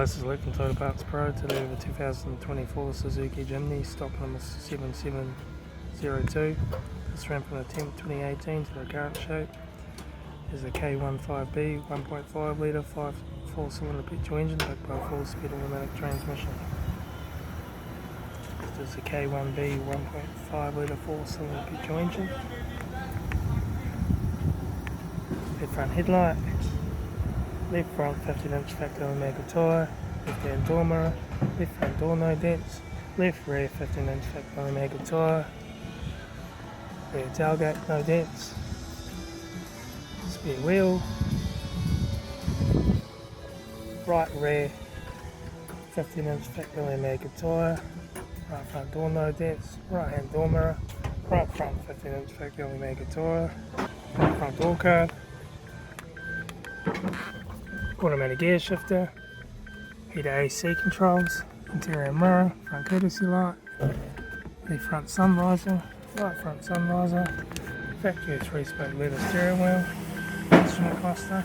This is Litre from Total Parts Pro. Today we have a 2024 Suzuki Jimny, stock number 7702. This ran from the 10th 2018 to the current shape. Is a K15B 1.5 litre 4-cylinder petrol engine backed by a 4-speed automatic transmission. This is a K1B 1.5 litre 4-cylinder petrol engine. Left front headlight. Left front 15-inch factory Omega tyre, left hand door mirror, left front door no dents, left rear 15-inch factory Omega tyre, rear tailgate no dents, spare wheel, right rear 15-inch factory Omega tyre, right front door no dents, right hand door mirror, right front 15-inch factory Omega tyre, right front door card, automatic gear shifter, heater AC controls, interior mirror, front courtesy light, the front sun visor, right front sun visor, factory 3-spoke leather steering wheel, instrument cluster.